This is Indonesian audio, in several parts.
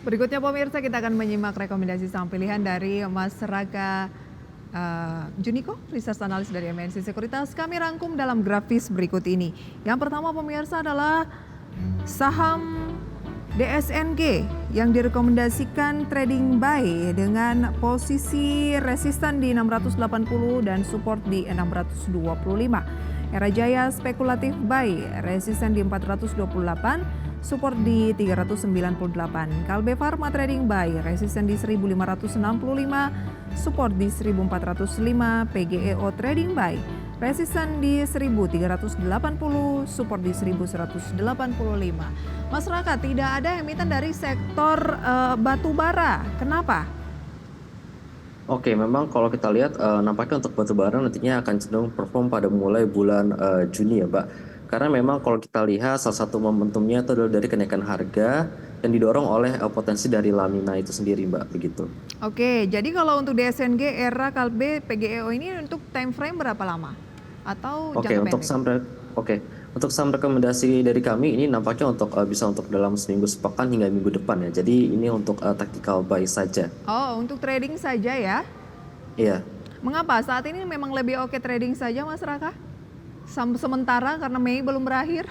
Berikutnya pemirsa kita akan menyimak rekomendasi saham pilihan dari Mas Raka Juniko, Research Analyst dari MNC Sekuritas. Kami rangkum dalam grafis berikut ini. Yang pertama pemirsa adalah saham DSNG yang direkomendasikan trading buy dengan posisi resisten di 680 dan support di 625. Era Jaya spekulatif buy, resisten di 428, support di 398. Kalbe Pharma trading buy, resisten di 1565, support di 1405. PGEO trading buy, resisten di 1380, support di 1185. Mas Raka, tidak ada emiten dari sektor batu bara. Kenapa? Oke, memang kalau kita lihat nampaknya untuk batubara nantinya akan cenderung perform pada mulai bulan Juni ya, Mbak. Karena memang kalau kita lihat salah satu momentumnya itu adalah dari kenaikan harga yang didorong oleh potensi dari La Nina itu sendiri, Mbak, begitu. Oke, jadi kalau untuk DSNG, Era, Kalbe, PGEO ini untuk time frame berapa lama? Atau Oke, jangka untuk pendek? untuk saham rekomendasi dari kami ini nampaknya untuk bisa untuk dalam seminggu sepekan hingga minggu depan ya. Jadi ini untuk tactical buy saja. Oh, untuk trading saja ya? Iya. Mengapa saat ini memang lebih oke trading saja, Mas Raka? Sementara karena Mei belum berakhir.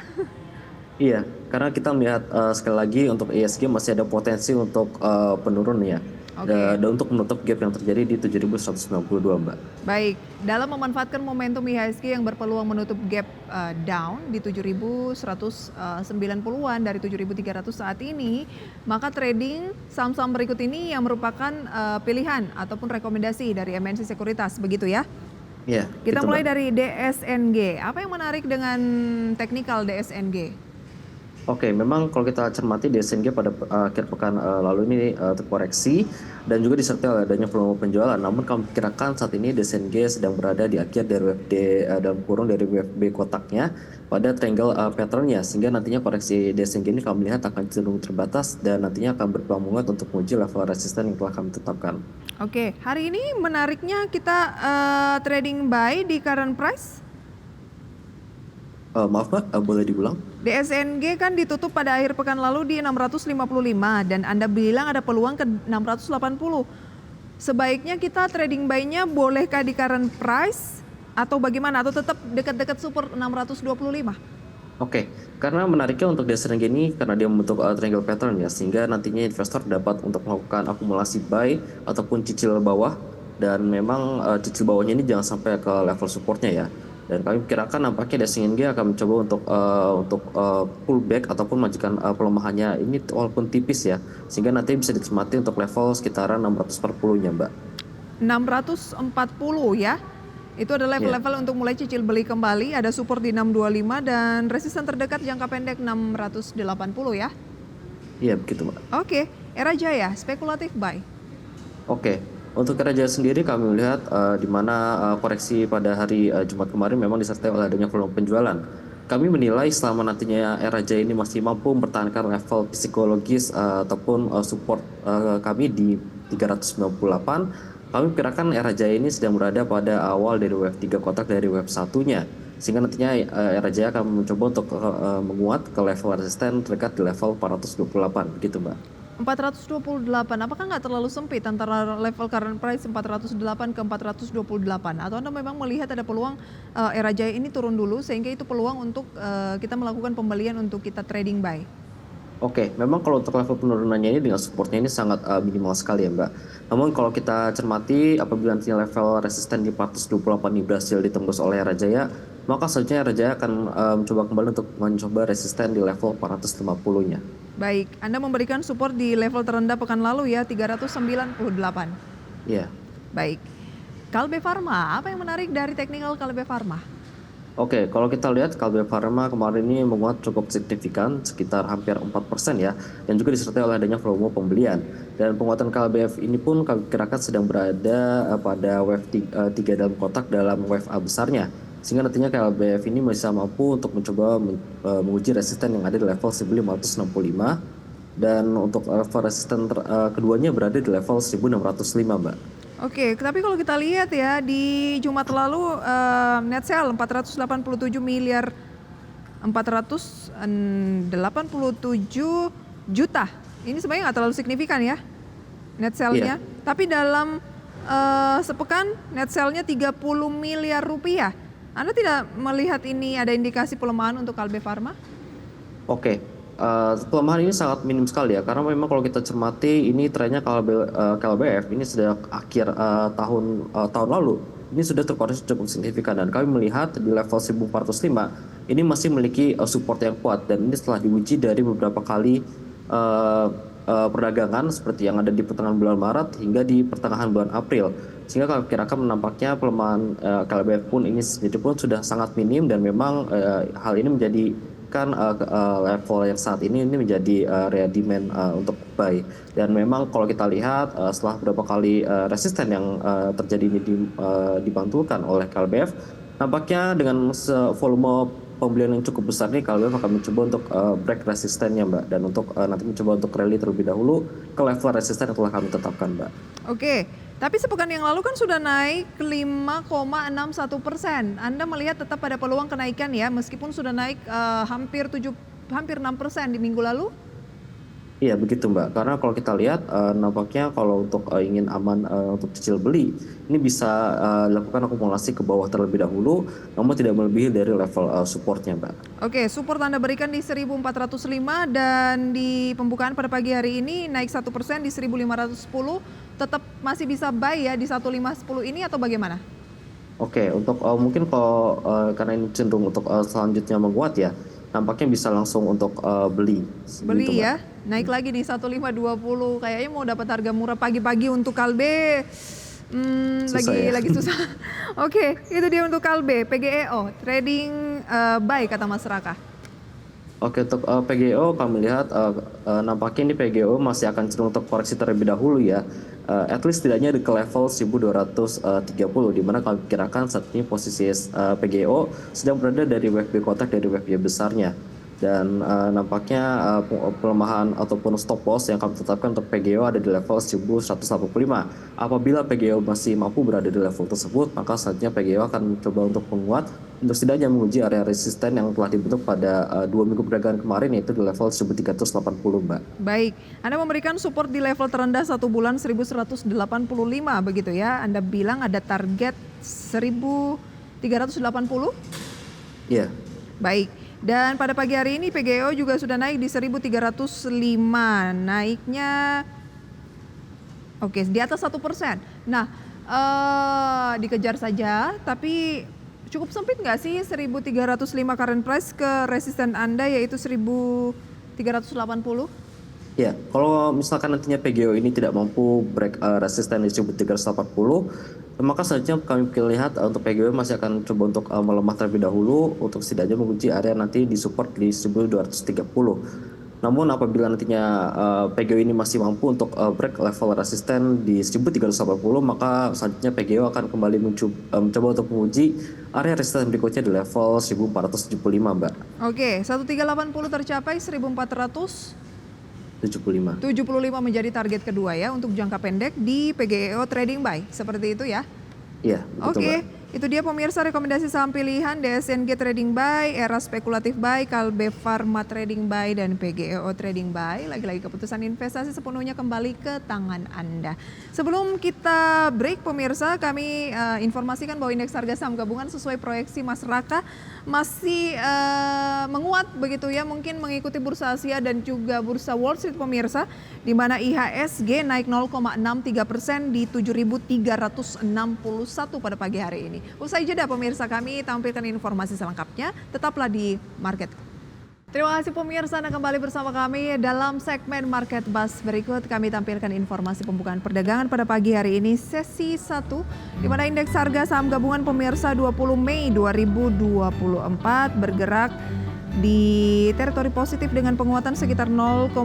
Iya, karena kita melihat sekali lagi untuk ISG masih ada potensi untuk penurun ya. Oke. Dan untuk menutup gap yang terjadi di 7.192, Mbak. Baik, dalam memanfaatkan momentum IHSG yang berpeluang menutup gap down di 7.190-an dari 7.300 saat ini, maka trading saham-saham berikut ini yang merupakan pilihan ataupun rekomendasi dari MNC Sekuritas, begitu ya? Iya, Kita gitu, mulai Mbak. dari DSNG. Apa yang menarik dengan teknikal DSNG? Oke, memang kalau kita cermati DSNG pada akhir pekan lalu ini terkoreksi dan juga disertai oleh adanya volume penjualan. Namun kami perkirakan saat ini DSNG sedang berada di akhir dari WFD dalam kurung dari WFB kotaknya pada triangle patternnya, sehingga nantinya koreksi DSNG ini kami lihat akan cenderung terbatas dan nantinya akan berpeluang menguat untuk menguji level resisten yang telah kami tetapkan. Oke, hari ini menariknya kita trading buy di current price. Maaf, Mbak, boleh diulang? DSNG kan ditutup pada akhir pekan lalu di 655 dan Anda bilang ada peluang ke 680. Sebaiknya kita trading buy-nya bolehkah di current price atau bagaimana? Atau tetap dekat-dekat support 625? Oke, karena menariknya untuk DSNG ini karena dia membentuk triangle pattern ya, sehingga nantinya investor dapat untuk melakukan akumulasi buy ataupun cicil bawah, dan memang cicil bawahnya ini jangan sampai ke level supportnya ya. Dan kami perkirakan nampaknya DSNG akan mencoba untuk pullback ataupun majukan pelemahannya ini walaupun tipis ya, sehingga nanti bisa dicermati untuk level sekitaran 640-nya, Mbak. 640 ya. Itu ada Iya, level-level untuk mulai cicil beli kembali, ada support di 625 dan resisten terdekat jangka pendek 680 ya. iya begitu, Mbak. Oke, Era Jaya, spekulatif buy. Oke, untuk Kerajaan sendiri kami melihat di mana koreksi pada hari Jumat kemarin memang disertai oleh adanya volume penjualan. Kami menilai selama nantinya Raja ini masih mampu mempertahankan level psikologis ataupun support kami di 398, kami perkirakan Raja ini sedang berada pada awal dari wave 3 kotak dari wave satunya. Sehingga nantinya Raja akan mencoba untuk menguat ke level resisten terdekat di level 428, begitu, Mbak. 428, apakah nggak terlalu sempit antara level current price 408 ke 428? Atau Anda memang melihat ada peluang Era Jaya ini turun dulu sehingga itu peluang untuk kita melakukan pembelian untuk kita trading buy? Oke, memang kalau untuk level penurunannya ini dengan supportnya ini sangat minimal sekali ya, Mbak. Namun kalau kita cermati apabila nanti level resisten di 428 ini berhasil ditembus oleh Rajaya, maka selanjutnya Rajaya akan mencoba kembali untuk mencoba resisten di level 450-nya. Baik, Anda memberikan support di level terendah pekan lalu ya, 398. Iya. Baik. Kalbe Pharma, apa yang menarik dari teknikal Kalbe Pharma? Oke, kalau kita lihat Kalbe Pharma kemarin ini menguat cukup signifikan, sekitar hampir 4% ya, dan juga disertai oleh adanya volume pembelian. Dan penguatan KLBF ini pun kami kirakan sedang berada pada wave 3 dalam kotak dalam wave A besarnya. Sehingga nantinya KLBF ini bisa mampu untuk mencoba menguji resisten yang ada di level 1565. Dan untuk level resisten keduanya berada di level 1605, Mbak. Oke, tapi kalau kita lihat ya di Jumat lalu net sale 487 miliar 487 juta Ini sebenarnya nggak terlalu signifikan ya net Iya. sale-nya. Tapi dalam sepekan net sale-nya 30 miliar rupiah. Anda tidak melihat ini ada indikasi pelemahan untuk Kalbe Farma? Oke, pelemahan ini sangat minim sekali ya, karena memang kalau kita cermati ini trennya KLBF ini sejak akhir tahun lalu ini sudah terkoreksi cukup signifikan dan kami melihat di level 1405 ini masih memiliki support yang kuat dan ini setelah diuji dari beberapa kali perdagangan seperti yang ada di pertengahan bulan Maret hingga di pertengahan bulan April. Sehingga kami kirakan menampaknya pelemahan KLBF pun ini sendiri pun sudah sangat minim dan memang hal ini menjadikan level yang saat ini menjadi area demand untuk buy. Dan memang kalau kita lihat setelah beberapa kali resisten yang terjadi ini dibantulkan oleh KLBF, nampaknya dengan volume pembelian yang cukup besar nih KLBF akan mencoba untuk break resistennya Mbak, dan untuk nanti mencoba untuk rally terlebih dahulu ke level resisten yang telah kami tetapkan Mbak. Oke, tapi sepekan yang lalu kan sudah naik 5,61%. Anda melihat tetap ada peluang kenaikan ya, meskipun sudah naik hampir 6% di minggu lalu? Iya begitu Mbak, karena kalau kita lihat nampaknya kalau untuk ingin aman untuk cicil beli ini bisa dilakukan akumulasi ke bawah terlebih dahulu, namun tidak melebihi dari level supportnya Mbak. Oke, support Anda berikan di 1405 dan di pembukaan pada pagi hari ini naik 1% di 1510, tetap masih bisa buy ya di 1510 ini atau bagaimana? Oke, untuk mungkin kalau karena ini cenderung untuk selanjutnya menguat ya, nampaknya bisa langsung untuk beli. Beli Gitu, Mbak. ya, naik lagi di 1520. Kayaknya mau dapat harga murah pagi-pagi untuk Kalbe Susah ya. lagi susah. Oke, itu dia untuk Kalbe, PGEO, trading buy kata Mas Raka. Oke, untuk PGO kami lihat nampaknya ini PGO masih akan cenderung untuk koreksi terlebih dahulu ya. At least setidaknya ke level 1230 di mana kami kirakan saat ini posisi PGO sedang berada dari WFB kotak dari WFB besarnya. Dan nampaknya pelemahan ataupun stop loss yang kami tetapkan untuk PGO ada di level 1185. Apabila PGO masih mampu berada di level tersebut, maka selanjutnya PGO akan mencoba untuk menguat untuk setidaknya menguji area resisten yang telah dibentuk pada 2 minggu perdagangan kemarin, yaitu di level 1380 Mbak. Baik, Anda memberikan support di level terendah 1 bulan 1185 begitu ya. Anda bilang ada target 1380? Iya. Baik. Dan pada pagi hari ini PGO juga sudah naik di 1305. Naiknya oke, di atas 1%. Nah, dikejar saja, tapi cukup sempit nggak sih 1305 current price ke resisten Anda yaitu 1380? Ya, kalau misalkan nantinya PGO ini tidak mampu break resisten di 1380, maka selanjutnya kami lihat untuk PGO masih akan coba untuk melemah terlebih dahulu untuk setidaknya menguji area nanti di support di 1230. Namun apabila nantinya PGO ini masih mampu untuk break level resisten di 1380, maka selanjutnya PGO akan kembali mencoba untuk menguji area resisten berikutnya di level 1475 Mbak. Oke, 1380 tercapai, 1475 menjadi target kedua ya untuk jangka pendek di PGEO Trading Buy. Seperti itu ya? Iya, betul Oke, Mbak. itu dia pemirsa rekomendasi saham pilihan DSNG Trading Buy, Era Spekulatif Buy, Kalbe Farma Trading Buy, dan PGEO Trading Buy. Lagi-lagi keputusan investasi sepenuhnya kembali ke tangan Anda. Sebelum kita break pemirsa, kami informasikan bahwa indeks harga saham gabungan sesuai proyeksi Mas Raka masih menguat begitu ya, mungkin mengikuti bursa Asia dan juga bursa Wall Street pemirsa, di mana IHSG naik 0,63% di 7.361 pada pagi hari ini. Usai jeda pemirsa, kami tampilkan informasi selengkapnya, tetaplah di Market. Terima kasih pemirsa, Anda kembali bersama kami dalam segmen Market Buzz. Berikut kami tampilkan informasi pembukaan perdagangan pada pagi hari ini sesi 1, di mana indeks harga saham gabungan pemirsa 20 Mei 2024 bergerak di teritori positif dengan penguatan sekitar 0,5%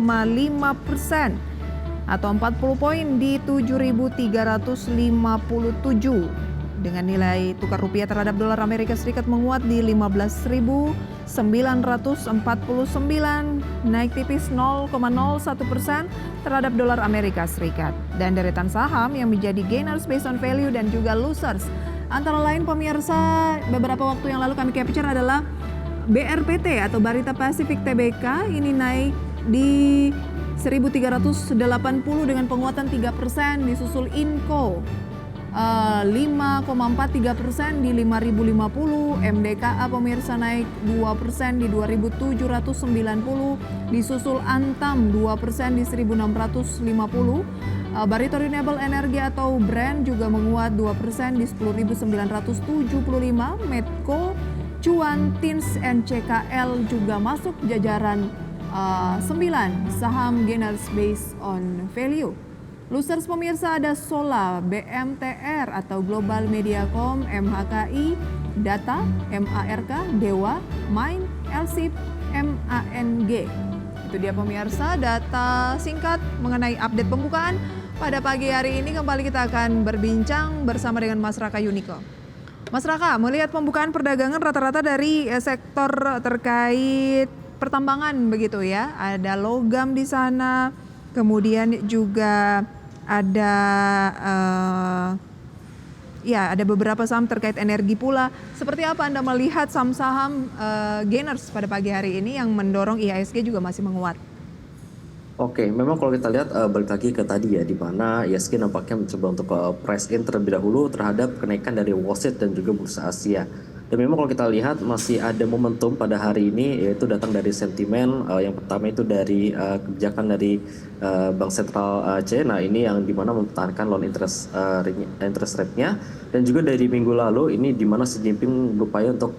atau 40 poin di 7.357. Dengan nilai tukar rupiah terhadap dolar Amerika Serikat menguat di 15.949, naik tipis 0,01% terhadap dolar Amerika Serikat. Dan deretan saham yang menjadi gainers based on value dan juga losers, antara lain pemirsa, beberapa waktu yang lalu kami capture adalah BRPT atau Barita Pacific Tbk, ini naik di 1.380 dengan penguatan 3%, disusul Inco 5,43% di 5.050, MDKA pemirsa naik 2% di 2.790, disusul Antam 2% di 1.650, Barito Renewable Energy atau Brent juga menguat 2% di 10.975, Medco, Cuan, Tins, NCKL juga masuk jajaran 9 saham gainers based on value. Losers pemirsa ada Sola, BMTR atau Global Mediacom, MHKI, Data, MARK, Dewa, Main, Elsip, MANG. Itu dia pemirsa data singkat mengenai update pembukaan. Pada pagi hari ini kembali kita akan berbincang bersama dengan Mas Raka Yuniko. Mas Raka, melihat pembukaan perdagangan rata-rata dari sektor terkait pertambangan begitu ya. Ada logam di sana, kemudian juga ada ada beberapa saham terkait energi pula. Seperti apa Anda melihat saham-saham gainers pada pagi hari ini yang mendorong IHSG juga masih menguat? Oke, memang kalau kita lihat balik lagi ke tadi ya, di mana IHSG nampaknya mencoba untuk price in terlebih dahulu terhadap kenaikan dari Wall Street dan juga bursa Asia. Dan memang kalau kita lihat masih ada momentum pada hari ini, yaitu datang dari sentimen. Yang pertama itu dari kebijakan dari Bank Sentral China ini yang dimana mempertahankan loan interest rate-nya, dan juga dari minggu lalu ini dimana Xi Jinping berupaya untuk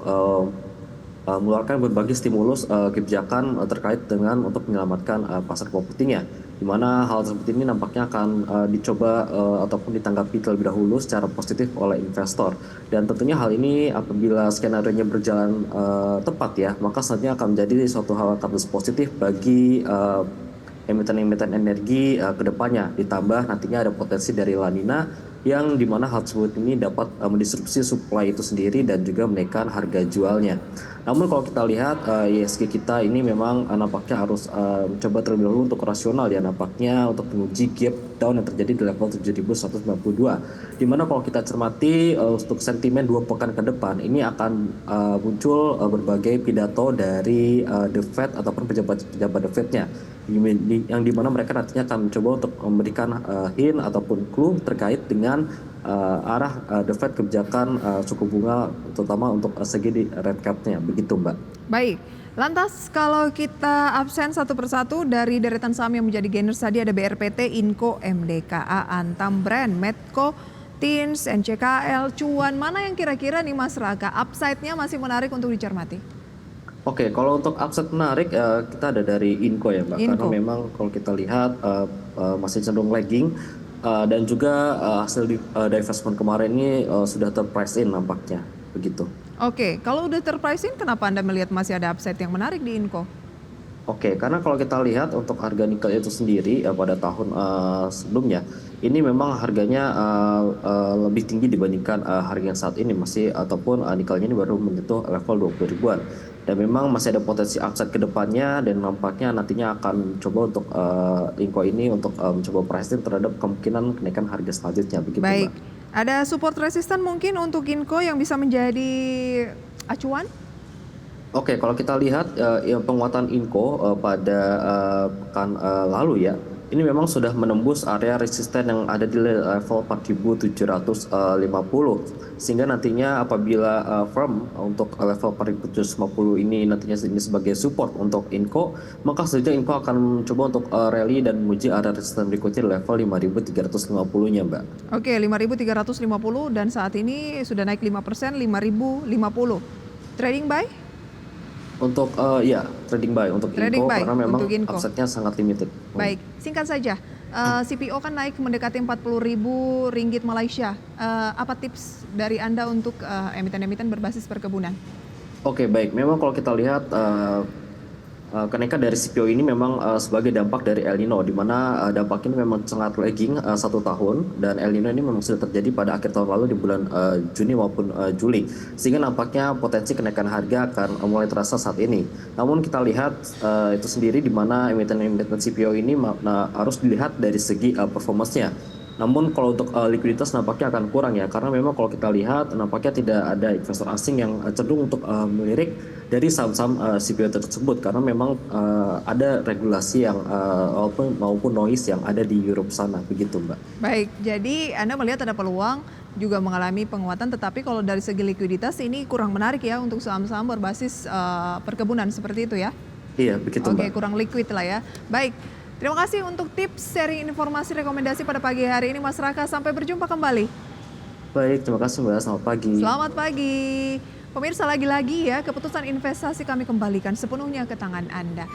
mengeluarkan berbagai stimulus kebijakan terkait dengan untuk menyelamatkan pasar propertinya, di mana hal seperti ini nampaknya akan dicoba ataupun ditanggapi terlebih dahulu secara positif oleh investor. Dan tentunya hal ini apabila skenario-nya berjalan tepat ya, maka selanjutnya akan menjadi suatu hal kasus positif bagi emiten-emiten energi ke depannya. Ditambah nantinya ada potensi dari La Nina yang dimana hal tersebut ini dapat mendisrupsi supply itu sendiri dan juga menaikkan harga jualnya. Namun kalau kita lihat IHSG kita ini memang nampaknya harus mencoba terlebih dahulu untuk rasional ya, nampaknya untuk menguji gap down yang terjadi di level 7.192. Dimana kalau kita cermati untuk sentimen 2 pekan ke depan ini akan muncul berbagai pidato dari The Fed ataupun pejabat-pejabat The Fed-nya, yang dimana mereka nantinya akan mencoba untuk memberikan hint ataupun clue terkait dengan arah The Fed kebijakan suku bunga, terutama untuk segi di rate cap-nya, begitu Mbak. Baik, lantas kalau kita absen satu persatu dari deretan saham yang menjadi gainers tadi, ada BRPT, Inco, MDKA, Antam, Brand, Medco, Tins, NCKL, Cuan, mana yang kira-kira nih Mas Raka upside-nya masih menarik untuk dicermati? Oke, kalau untuk upside menarik kita ada dari Inco ya Mbak, karena memang kalau kita lihat masih cenderung lagging. Dan juga hasil divestment kemarin ini sudah terprice in nampaknya, begitu. Oke, kalau udah terprice in, kenapa Anda melihat masih ada upside yang menarik di Inco? Oke, karena kalau kita lihat untuk harga nikel itu sendiri pada tahun sebelumnya, ini memang harganya lebih tinggi dibandingkan harga yang saat ini masih, ataupun nikelnya ini baru menyentuh level 20 ribuan. Dan memang masih ada potensi upside ke depannya, dan nampaknya nantinya akan coba untuk Inco ini untuk mencoba price in terhadap kemungkinan kenaikan harga selanjutnya, begitu Baik, Mbak. ada support resistan mungkin untuk Inco yang bisa menjadi acuan? Oke, kalau kita lihat penguatan Inco pada pekan lalu ya, ini memang sudah menembus area resisten yang ada di level 4.750, sehingga nantinya apabila firm untuk level 4.750 ini nantinya ini sebagai support untuk Inco, maka selanjutnya Inco akan mencoba untuk rally dan menguji area resisten berikutnya di level 5.350-nya Mbak. Oke, 5.350 dan saat ini sudah naik 5%, 5.050. Trading buy? Untuk trading buy untuk Inco karena memang upside-nya sangat limited. Baik, singkat saja. CPO kan naik mendekati 40.000 ringgit Malaysia. Apa tips dari Anda untuk emiten-emiten berbasis perkebunan? Oke, baik. Memang kalau kita lihat kenaikan dari CPO ini memang sebagai dampak dari El Nino, di mana dampak ini memang sangat lagging 1 tahun, dan El Nino ini memang sudah terjadi pada akhir tahun lalu di bulan Juni maupun Juli, sehingga nampaknya potensi kenaikan harga akan mulai terasa saat ini. Namun kita lihat itu sendiri di mana emiten-emiten CPO ini harus dilihat dari segi performance-nya. Namun kalau untuk likuiditas nampaknya akan kurang ya, karena memang kalau kita lihat nampaknya tidak ada investor asing yang cenderung untuk melirik dari saham-saham CPO tersebut, karena memang ada regulasi yang maupun noise yang ada di Europe sana, begitu Mbak. Baik, jadi Anda melihat ada peluang juga mengalami penguatan, tetapi kalau dari segi likuiditas ini kurang menarik ya untuk saham-saham berbasis perkebunan seperti itu ya? Iya, begitu Oke, Mbak. kurang liquid lah ya. Baik, terima kasih untuk tips, sharing informasi, rekomendasi pada pagi hari ini Mas Raka. Sampai berjumpa kembali. Baik, terima kasih Mbak. Selamat pagi. Selamat pagi. Pemirsa, lagi-lagi ya, keputusan investasi kami kembalikan sepenuhnya ke tangan Anda.